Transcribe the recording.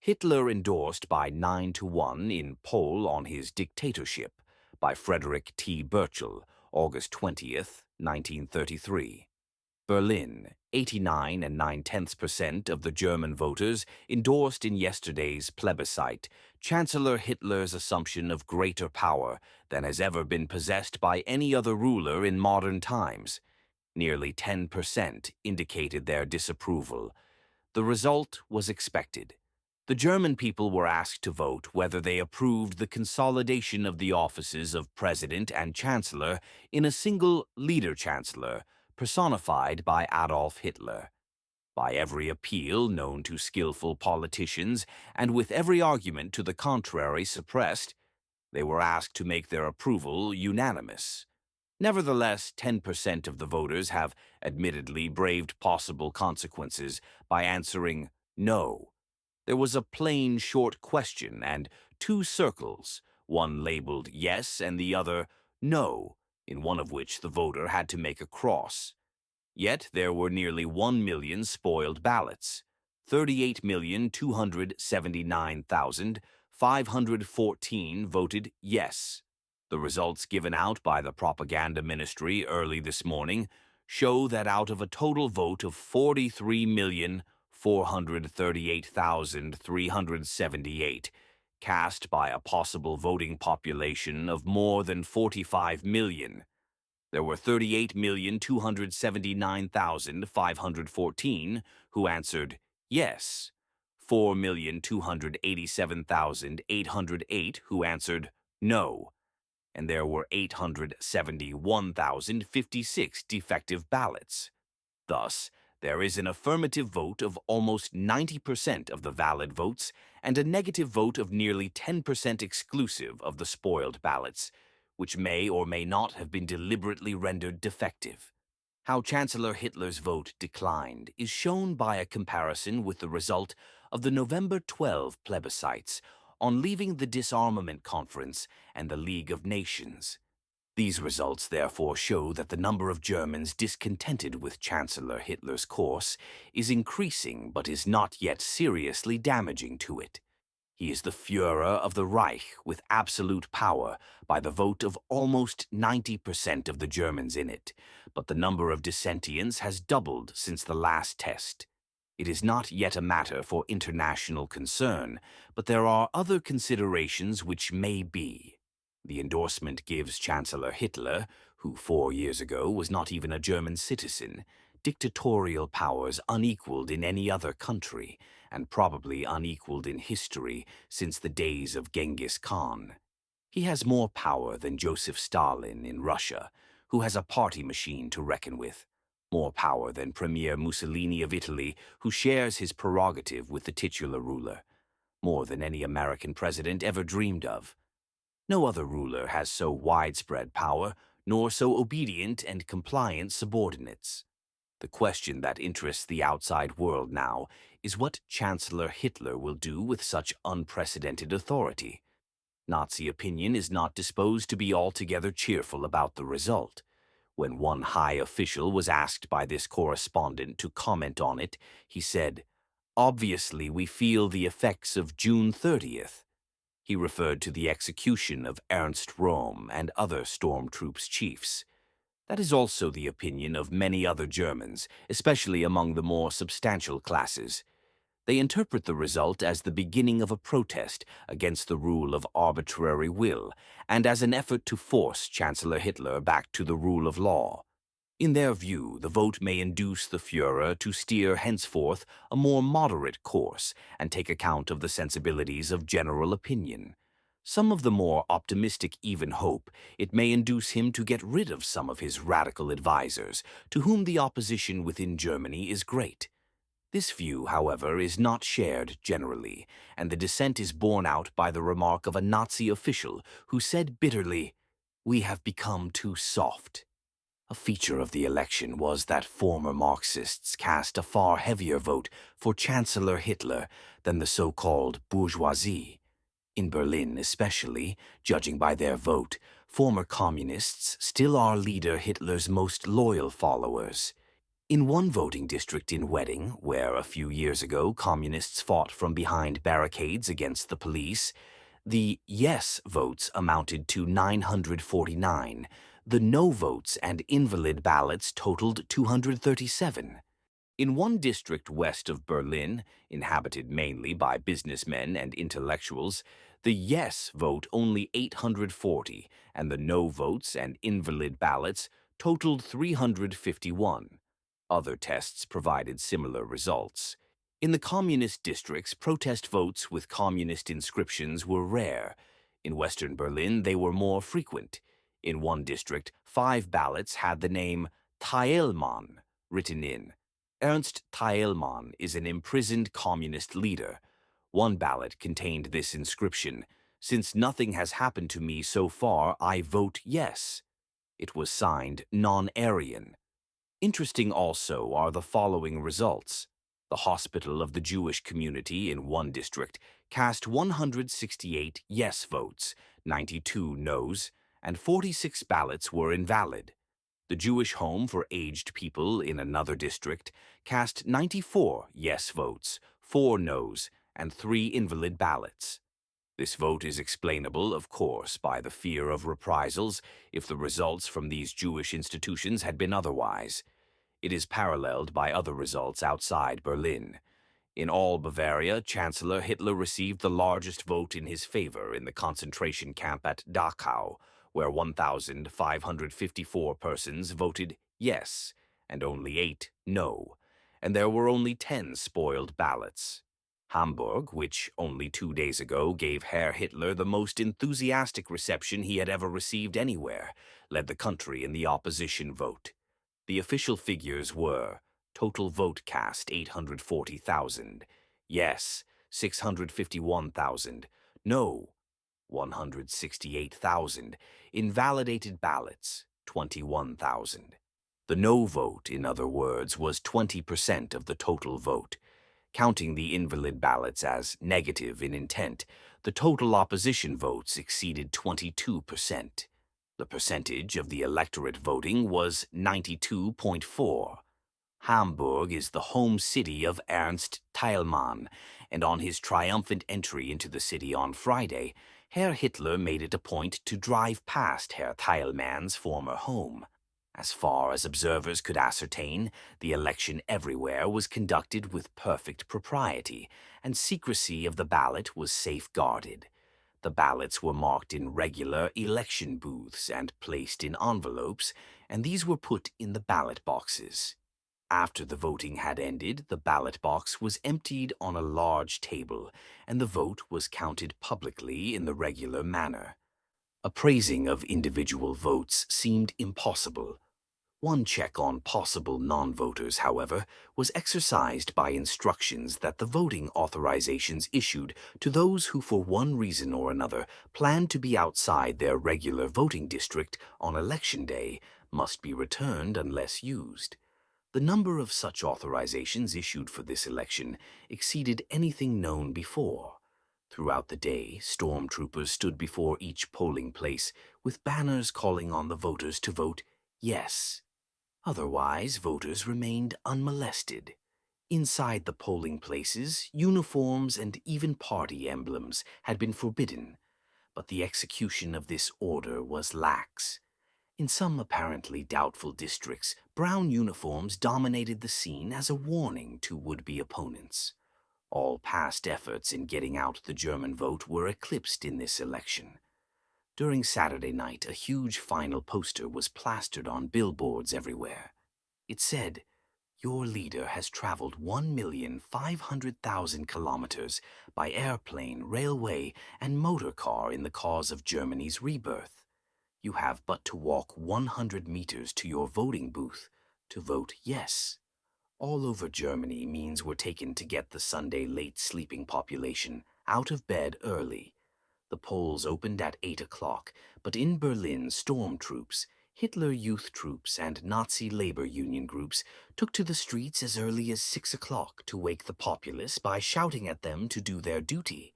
Hitler endorsed by 9-1 in poll on his dictatorship by Frederick T. Burchell, August 20th, 1933. Berlin, 89 and 9/10% of the German voters endorsed in yesterday's plebiscite Chancellor Hitler's assumption of greater power than has ever been possessed by any other ruler in modern times. Nearly 10% indicated their disapproval. The result was expected. The German people were asked to vote whether they approved the consolidation of the offices of President and Chancellor in a single leader-chancellor, personified by Adolf Hitler. By every appeal known to skillful politicians, and with every argument to the contrary suppressed, they were asked to make their approval unanimous. Nevertheless, 10% of the voters have admittedly braved possible consequences by answering no. There was a plain short question and two circles, one labeled yes and the other no, in one of which the voter had to make a cross. Yet there were nearly 1 million spoiled ballots. 38,279,514 voted yes. The results given out by the propaganda ministry early this morning show that out of a total vote of 43,438,378, cast by a possible voting population of more than 45 million, there were 38,279,514 who answered yes, 4,287,808 who answered no, and there were 871,056 defective ballots. Thus, there is an affirmative vote of almost 90% of the valid votes and a negative vote of nearly 10% exclusive of the spoiled ballots, which may or may not have been deliberately rendered defective. How Chancellor Hitler's vote declined is shown by a comparison with the result of the November 12 plebiscites on leaving the Disarmament Conference and the League of Nations. These results therefore show that the number of Germans discontented with Chancellor Hitler's course is increasing but is not yet seriously damaging to it. He is the Führer of the Reich with absolute power by the vote of almost 90% of the Germans in it, but the number of dissentients has doubled since the last test. It is not yet a matter for international concern, but there are other considerations which may be. The endorsement gives Chancellor Hitler, who 4 years ago was not even a German citizen, dictatorial powers unequaled in any other country, and probably unequaled in history since the days of Genghis Khan. He has more power than Joseph Stalin in Russia, who has a party machine to reckon with, more power than Premier Mussolini of Italy, who shares his prerogative with the titular ruler, more than any American president ever dreamed of. No other ruler has so widespread power, nor so obedient and compliant subordinates. The question that interests the outside world now is what Chancellor Hitler will do with such unprecedented authority. Nazi opinion is not disposed to be altogether cheerful about the result. When one high official was asked by this correspondent to comment on it, he said, "Obviously, we feel the effects of June 30th. He referred to the execution of Ernst Röhm and other stormtroops chiefs. That is also the opinion of many other Germans, especially among the more substantial classes. They interpret the result as the beginning of a protest against the rule of arbitrary will and as an effort to force Chancellor Hitler back to the rule of law. In their view, the vote may induce the Führer to steer henceforth a more moderate course and take account of the sensibilities of general opinion. Some of the more optimistic even hope it may induce him to get rid of some of his radical advisers, to whom the opposition within Germany is great. This view, however, is not shared generally, and the dissent is borne out by the remark of a Nazi official who said bitterly, "We have become too soft." A feature of the election was that former Marxists cast a far heavier vote for Chancellor Hitler than the so-called bourgeoisie. In Berlin especially, judging by their vote, former communists still are leader Hitler's most loyal followers. In one voting district in Wedding, where a few years ago communists fought from behind barricades against the police, the yes votes amounted to 949. The no votes and invalid ballots totaled 237. In one district west of Berlin, inhabited mainly by businessmen and intellectuals, the yes vote only 840, and the no votes and invalid ballots totaled 351. Other tests provided similar results. In the communist districts, protest votes with communist inscriptions were rare. In Western Berlin, they were more frequent. In one district, 5 ballots had the name Teilmann written in. Ernst Teilmann is an imprisoned communist leader. One ballot contained this inscription: "Since nothing has happened to me so far, I vote yes." It was signed non-Aryan. Interesting also are the following results. The Hospital of the Jewish Community in one district cast 168 yes votes, 92 no's, and 46 ballots were invalid. The Jewish Home for Aged People in another district cast 94 yes votes, 4 no's, and 3 invalid ballots. This vote is explainable, of course, by the fear of reprisals if the results from these Jewish institutions had been otherwise. It is paralleled by other results outside Berlin. In all Bavaria, Chancellor Hitler received the largest vote in his favor in the concentration camp at Dachau, where 1,554 persons voted yes, and only 8 no, and there were only 10 spoiled ballots. Hamburg, which only 2 days ago gave Herr Hitler the most enthusiastic reception he had ever received anywhere, led the country in the opposition vote. The official figures were: total vote cast 840,000, yes 651,000, no 168,000, invalidated ballots 21,000. The no vote, in other words, was 20% of the total vote. Counting the invalid ballots as negative in intent, the total opposition votes exceeded 22%. The percentage of the electorate voting was 92.4. Hamburg is the home city of Ernst Teilmann, and on his triumphant entry into the city on Friday, Herr Hitler made it a point to drive past Herr Teilmann's former home. As far as observers could ascertain, the election everywhere was conducted with perfect propriety, and secrecy of the ballot was safeguarded. The ballots were marked in regular election booths and placed in envelopes, and these were put in the ballot boxes. After the voting had ended, the ballot box was emptied on a large table, and the vote was counted publicly in the regular manner. Appraising of individual votes seemed impossible. One check on possible non-voters, however, was exercised by instructions that the voting authorizations issued to those who for one reason or another planned to be outside their regular voting district on election day must be returned unless used. The number of such authorizations issued for this election exceeded anything known before. Throughout the day, stormtroopers stood before each polling place with banners calling on the voters to vote yes. Otherwise, voters remained unmolested. Inside the polling places, uniforms and even party emblems had been forbidden, but the execution of this order was lax. In some apparently doubtful districts, brown uniforms dominated the scene as a warning to would-be opponents. All past efforts in getting out the German vote were eclipsed in this election. During Saturday night, a huge final poster was plastered on billboards everywhere. It said, "Your leader has traveled 1,500,000 kilometers by airplane, railway, and motor car in the cause of Germany's rebirth. You have but to walk 100 meters to your voting booth to vote yes." All over Germany, means were taken to get the Sunday late sleeping population out of bed early. The polls opened at 8 o'clock, but in Berlin, stormtroops, Hitler Youth troops, and Nazi labor union groups took to the streets as early as 6 o'clock to wake the populace by shouting at them to do their duty.